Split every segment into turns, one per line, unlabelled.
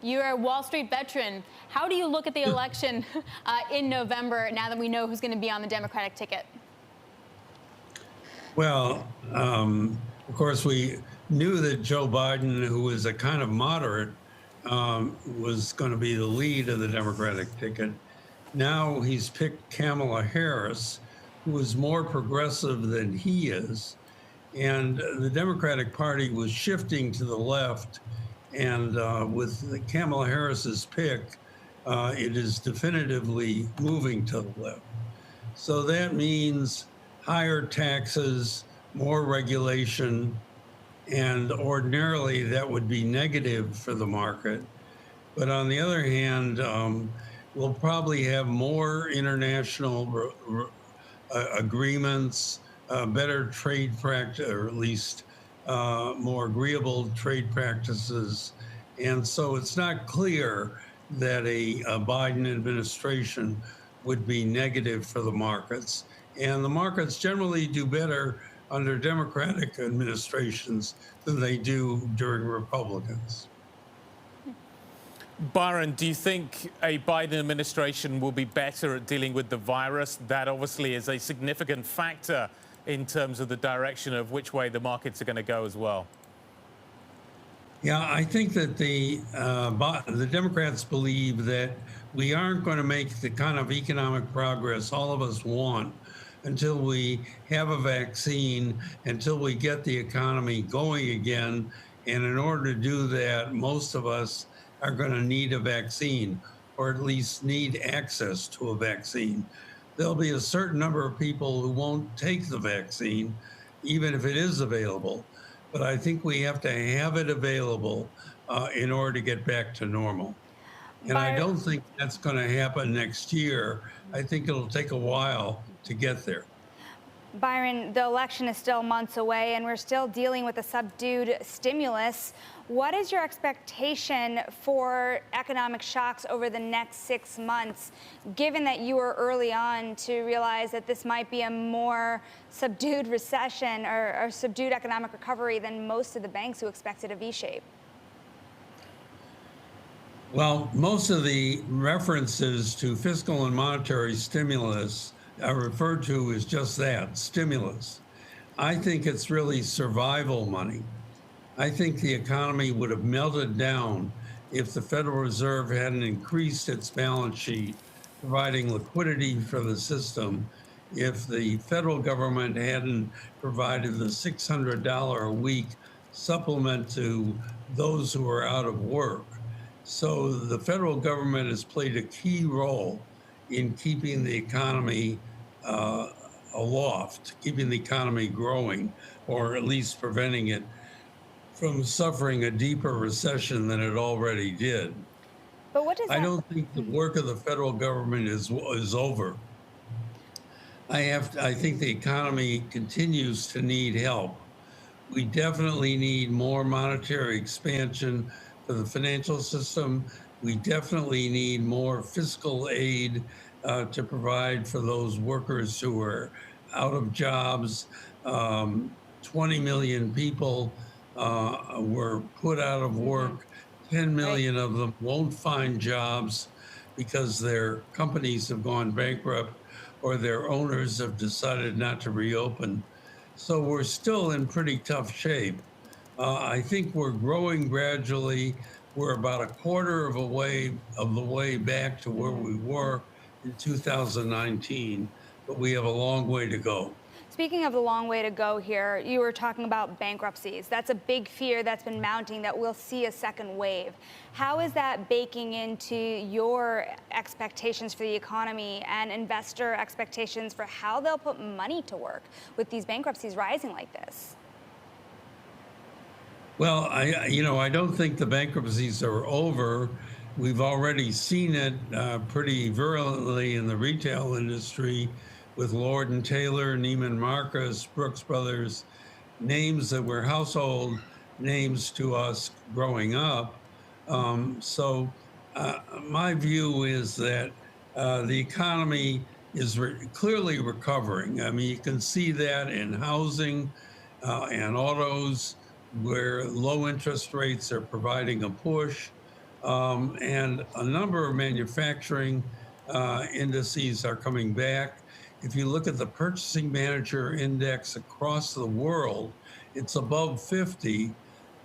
You're a Wall Street veteran. How do you look at the election in November now that we know who's going to be on the Democratic ticket?
Well, of course, we knew that Joe Biden, who was a kind of moderate, was going to be the lead of the Democratic ticket. Now he's picked Kamala Harris, who is more progressive than he is. And the Democratic Party was shifting to the left. And with Kamala Harris's pick, it is definitively moving to the left. So that means higher taxes, more regulation, and ordinarily that would be negative for the market. But on the other hand, we'll probably have more international agreements, better trade practice, or at least more agreeable trade practices. And so it's not clear that a Biden administration would be negative for the markets. And the markets generally do better under Democratic administrations than they do during Republicans.
Byron, do you think a Biden administration will be better at dealing with the virus? That obviously is a significant factor in terms of the direction of which way the markets are going to go as well.
Yeah, I think that the Democrats believe that we aren't going to make the kind of economic progress all of us want until we have a vaccine, until we get the economy going again. And in order to do that, most of us are going to need a vaccine, or at least need access to a vaccine. There'll be a certain number of people who won't take the vaccine, even if it is available. But I think we have to have it available in order to get back to normal. And I don't think that's going to happen next year. I think it'll take a while to get there.
Byron, the election is still months away, and we're still dealing with a subdued stimulus. What is your expectation for economic shocks over the next 6 months, given that you were early on to realize that this might be a more subdued recession or subdued economic recovery than most of the banks who expected a V-shape?
Well, most of the references to fiscal and monetary stimulus are referred to as just that, stimulus. I think it's really survival money. I think the economy would have melted down if the Federal Reserve hadn't increased its balance sheet, providing liquidity for the system, if the federal government hadn't provided the $600 a week supplement to those who are out of work. So the federal government has played a key role in keeping the economy aloft, keeping the economy growing, or at least preventing it from suffering a deeper recession than it already did.
But what does
I don't think the work of the federal government is over. I think the economy continues to need help. We definitely need more monetary expansion for the financial system. We definitely need more fiscal aid to provide for those workers who are out of jobs. 20 million people were put out of work. 10 million of them won't find jobs because their companies have gone bankrupt or their owners have decided not to reopen. So we're still in pretty tough shape. I think we're growing gradually. We're about a quarter of the way back to where we were in 2019, but we have a long way to go.
Speaking of the long way to go here, you were talking about bankruptcies. That's a big fear that's been mounting, that we'll see a second wave. How is that baking into your expectations for the economy and investor expectations for how they'll put money to work with these bankruptcies rising like this?
Well, I don't think the bankruptcies are over. We've already seen it pretty virulently in the retail industry with Lord & Taylor, Neiman Marcus, Brooks Brothers, names that were household names to us growing up. So my view is that the economy is clearly recovering. I mean, you can see that in housing and autos, where low interest rates are providing a push. and a number of manufacturing indices are coming back. If you look at the Purchasing Manager Index across the world, it's above 50,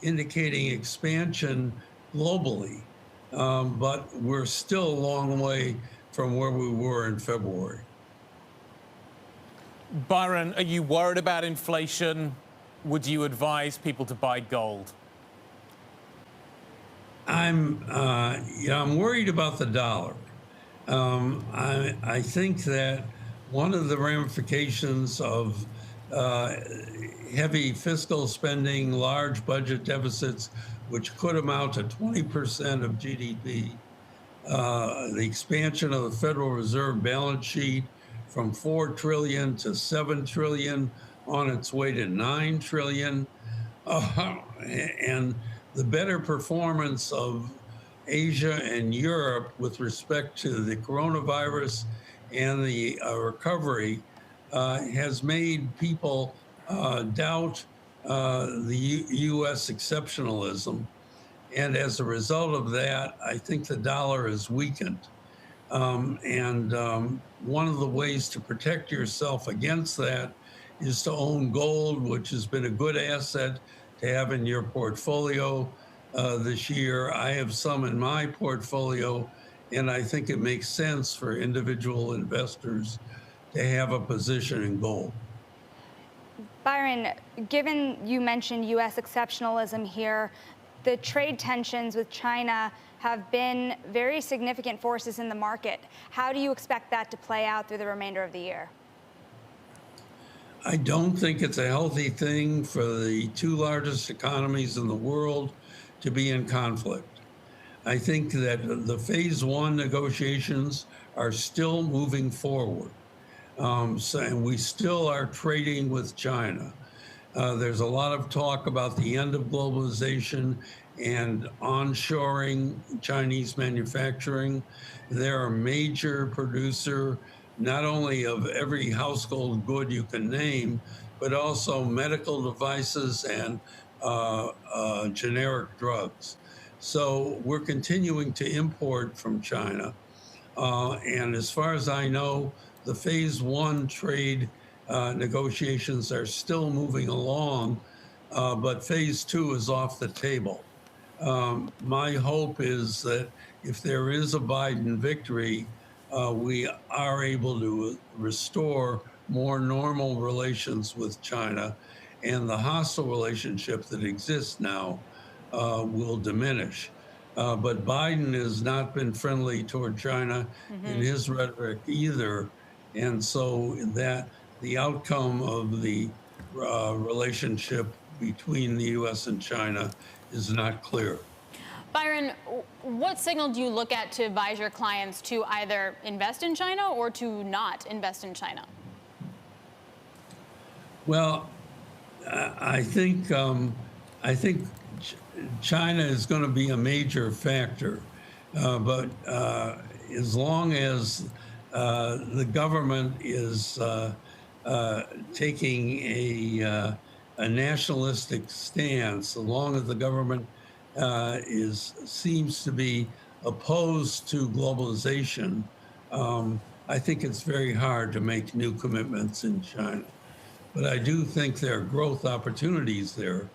indicating expansion globally. But we're still a long way from where we were in February.
Byron, are you worried about inflation? Would you advise people to buy gold?
I'm worried about the dollar. I think that one of the ramifications of heavy fiscal spending, large budget deficits, which could amount to 20% of GDP, the expansion of the Federal Reserve balance sheet from 4 trillion to 7 trillion, on its way to 9 trillion, and the better performance of Asia and Europe with respect to the coronavirus and the recovery has made people doubt the U.S. exceptionalism. And as a result of that, I think the dollar is weakened. One of the ways to protect yourself against that is to own gold, which has been a good asset to have in your portfolio this year. I have some in my portfolio, and I think it makes sense for individual investors to have a position in gold.
Byron, given you mentioned U.S. exceptionalism here, the trade tensions with China have been very significant forces in the market. How do you expect that to play out through the remainder of the year?
I don't think it's a healthy thing for the two largest economies in the world to be in conflict. I think that the phase one negotiations are still moving forward. And we still are trading with China. There's a lot of talk about the end of globalization and onshoring Chinese manufacturing. They're a major producer, not only of every household good you can name, but also medical devices and generic drugs. So we're continuing to import from China. And as far as I know, the phase one trade negotiations are still moving along, but phase two is off the table. My hope is that if there is a Biden victory, we are able to restore more normal relations with China, and the hostile relationship that exists now will diminish. But Biden has not been friendly toward China in his rhetoric either. And so that the outcome of the relationship between the U.S. and China is not clear.
Byron, what signal do you look at to advise your clients to either invest in China or to not invest in China?
Well, I think China is going to be a major factor, but as long as the government is taking a nationalistic stance, so long as the government seems to be opposed to globalization, I think it's very hard to make new commitments in China. But I do think there are growth opportunities there.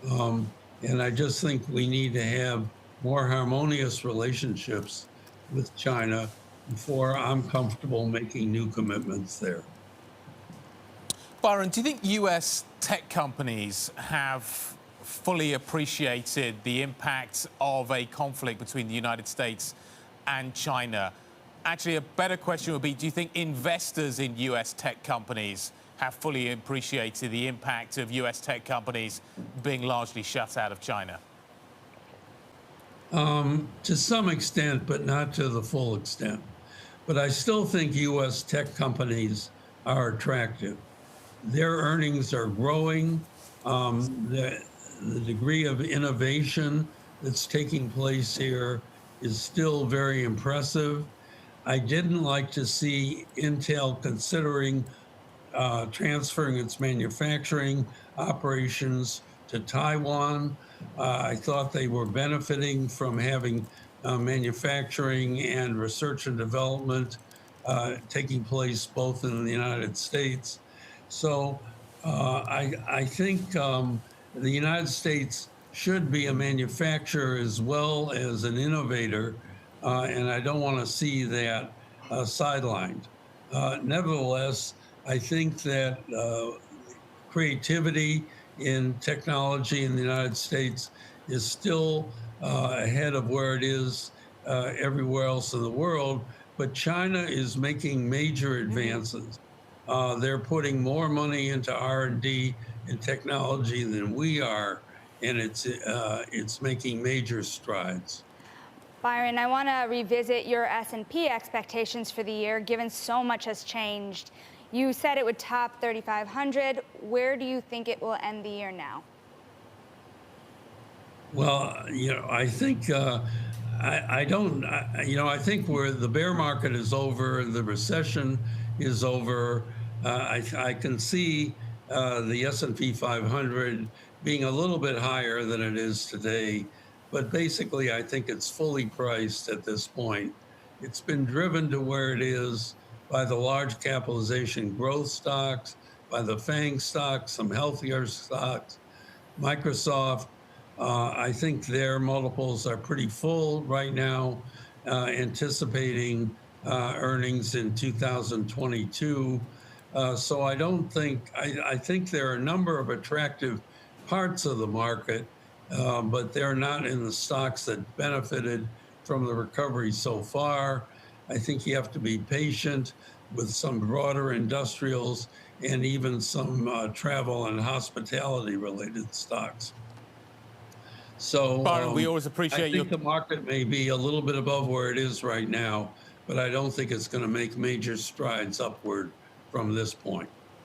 And I just think we need to have more harmonious relationships with China before I'm comfortable making new commitments there.
Byron, do you think U.S. tech companies have fully appreciated the impact of a conflict between the United States and China? Actually, a better question would be, do you think investors in U.S. tech companies have fully appreciated the impact of U.S. tech companies being largely shut out of China?
To some extent, but not to the full extent. But I still think U.S. tech companies are attractive. Their earnings are growing. The degree of innovation that's taking place here is still very impressive. I didn't like to see Intel considering transferring its manufacturing operations to Taiwan. I thought they were benefiting from having manufacturing and research and development taking place both in the United States. So I think the United States should be a manufacturer as well as an innovator, and I don't want to see that sidelined. Nevertheless, I think that creativity in technology in the United States is still ahead of where it is everywhere else in the world. But China is making major advances. They're putting more money into R&D and technology than we are, and it's making major strides.
Byron, I want to revisit your S&P expectations for the year, given so much has changed. You said it would top 3,500. Where do you think it will end the year now?
Well, I think I don't. I think where the bear market is over, the recession is over. I can see the S&P 500 being a little bit higher than it is today, but basically, I think it's fully priced at this point. It's been driven to where it is by the large capitalization growth stocks, by the FANG stocks, some healthier stocks, Microsoft. I think their multiples are pretty full right now, anticipating earnings in 2022. So I don't think, I think there are a number of attractive parts of the market, but they're not in the stocks that benefited from the recovery so far. I think you have to be patient with some broader industrials and even some travel and hospitality related stocks. So
Byron, we always appreciate
I think the market may be a little bit above where it is right now, but I don't think it's going to make major strides upward from this point.